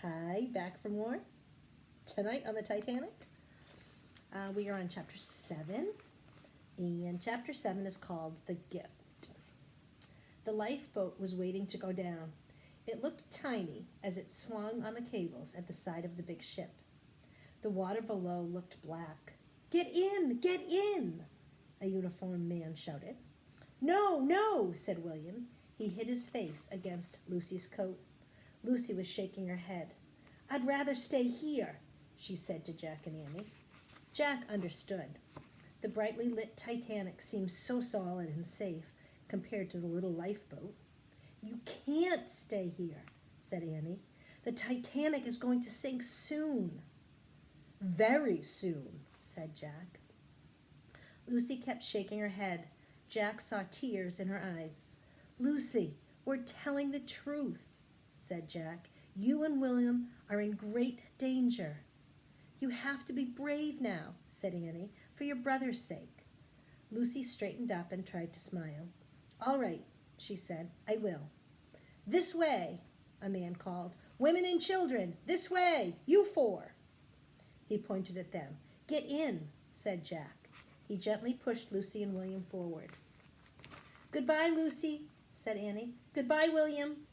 Hi, back for more. Tonight on the Titanic, we are on chapter 7, and chapter 7 is called The Gift. The lifeboat was waiting to go down. It looked tiny as it swung on the cables at the side of the big ship. The water below looked black. "Get in! Get in!" a uniformed man shouted. "No, no," said William. He hid his face against Lucy's coat. Lucy was shaking her head. "I'd rather stay here," she said to Jack and Annie. Jack understood. The brightly lit Titanic seemed so solid and safe compared to the little lifeboat. "You can't stay here," said Annie. "The Titanic is going to sink soon." "Very soon," said Jack. Lucy kept shaking her head. Jack saw tears in her eyes. "Lucy, we're telling the truth," said Jack. "You and William are in great danger." "You have to be brave now," said Annie, "for your brother's sake." Lucy straightened up and tried to smile. "All right," she said, "I will." "This way," a man called. "Women and children, this way, you four." He pointed at them. "Get in," said Jack. He gently pushed Lucy and William forward. "Goodbye, Lucy," said Annie. "Goodbye, William."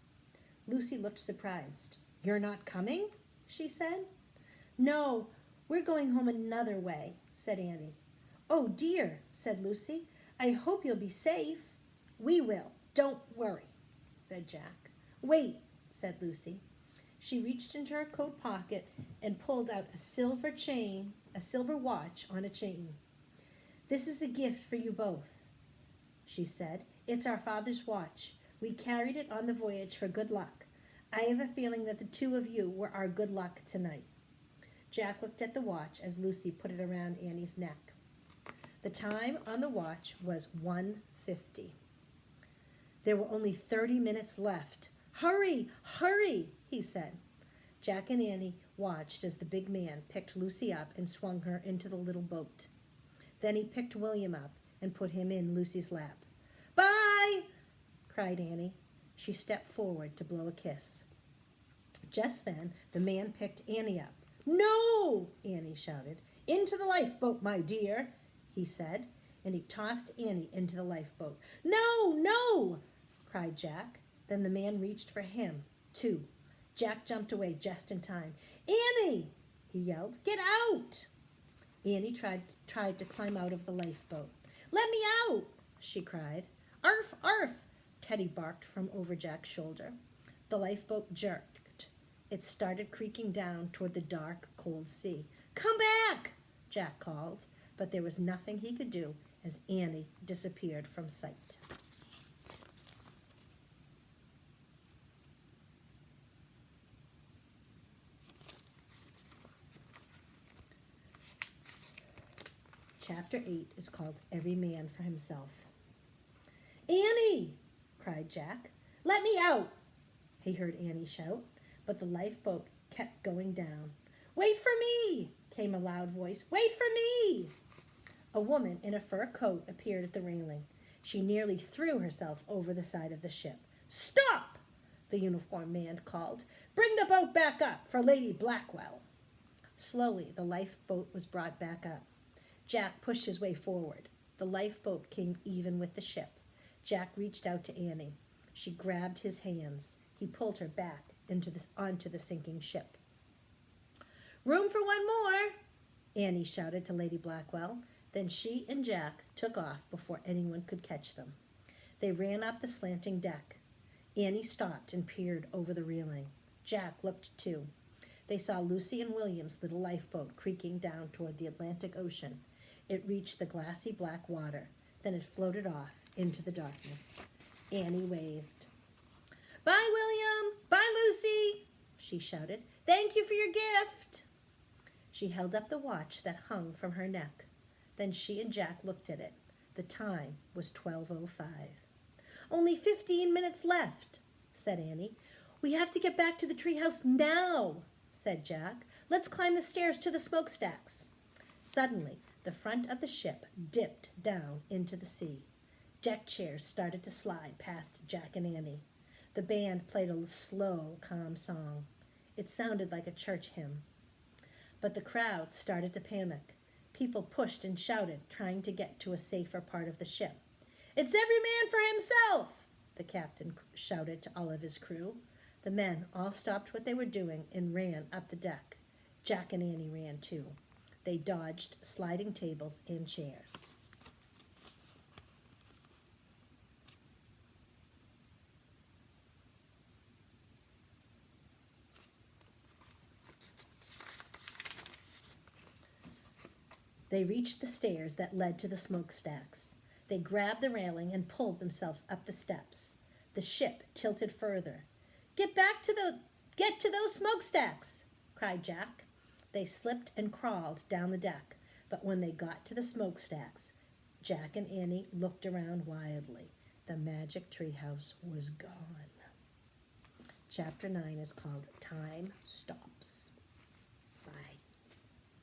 Lucy looked surprised. "You're not coming?" she said. "No, we're going home another way," said Annie. "Oh, dear," said Lucy. "I hope you'll be safe." "We will. Don't worry," said Jack. "Wait," said Lucy. She reached into her coat pocket and pulled out a silver watch on a chain. "This is a gift for you both," she said. "It's our father's watch. We carried it on the voyage for good luck. I have a feeling that the two of you were our good luck tonight." Jack looked at the watch as Lucy put it around Annie's neck. The time on the watch was 1:50. There were only 30 minutes left. "Hurry, hurry," he said. Jack and Annie watched as the big man picked Lucy up and swung her into the little boat. Then he picked William up and put him in Lucy's lap. "Bye!" cried Annie. She stepped forward to blow a kiss. Just then, the man picked Annie up. "No!" Annie shouted. "Into the lifeboat, my dear," he said, and he tossed Annie into the lifeboat. "No, no!" cried Jack. Then the man reached for him, too. Jack jumped away just in time. "Annie!" he yelled. "Get out!" Annie tried to climb out of the lifeboat. "Let me out!" she cried. "Arf, arf!" Teddy barked from over Jack's shoulder. The lifeboat jerked. It started creaking down toward the dark, cold sea. "Come back!" Jack called, but there was nothing he could do as Annie disappeared from sight. Chapter 8 is called Every Man for Himself. "Annie!" cried Jack. "Let me out!" He heard Annie shout, but the lifeboat kept going down. "Wait for me!" came a loud voice. "Wait for me!" A woman in a fur coat appeared at the railing. She nearly threw herself over the side of the ship. "Stop!" the uniformed man called. "Bring the boat back up for Lady Blackwell." Slowly, the lifeboat was brought back up. Jack pushed his way forward. The lifeboat came even with the ship. Jack reached out to Annie. She grabbed his hands. He pulled her back onto the sinking ship. "Room for one more," Annie shouted to Lady Blackwell. Then she and Jack took off before anyone could catch them. They ran up the slanting deck. Annie stopped and peered over the railing. Jack looked too. They saw Lucy and William's little lifeboat creaking down toward the Atlantic Ocean. It reached the glassy black water. Then it floated off into the darkness. Annie waved. "Bye, William! Bye, Lucy!" she shouted. "Thank you for your gift!" She held up the watch that hung from her neck. Then she and Jack looked at it. The time was 12:05. "Only 15 minutes left," said Annie. "We have to get back to the treehouse now," said Jack. "Let's climb the stairs to the smokestacks." Suddenly, the front of the ship dipped down into the sea. Deck chairs started to slide past Jack and Annie. The band played a slow, calm song. It sounded like a church hymn. But the crowd started to panic. People pushed and shouted, trying to get to a safer part of the ship. "It's every man for himself!" the captain shouted to all of his crew. The men all stopped what they were doing and ran up the deck. Jack and Annie ran too. They dodged sliding tables and chairs. They reached the stairs that led to the smokestacks. They grabbed the railing and pulled themselves up the steps. The ship tilted further. Get to those smokestacks!" cried Jack. They slipped and crawled down the deck, but when they got to the smokestacks, Jack and Annie looked around wildly. The magic treehouse was gone. Chapter 9 is called Time Stops.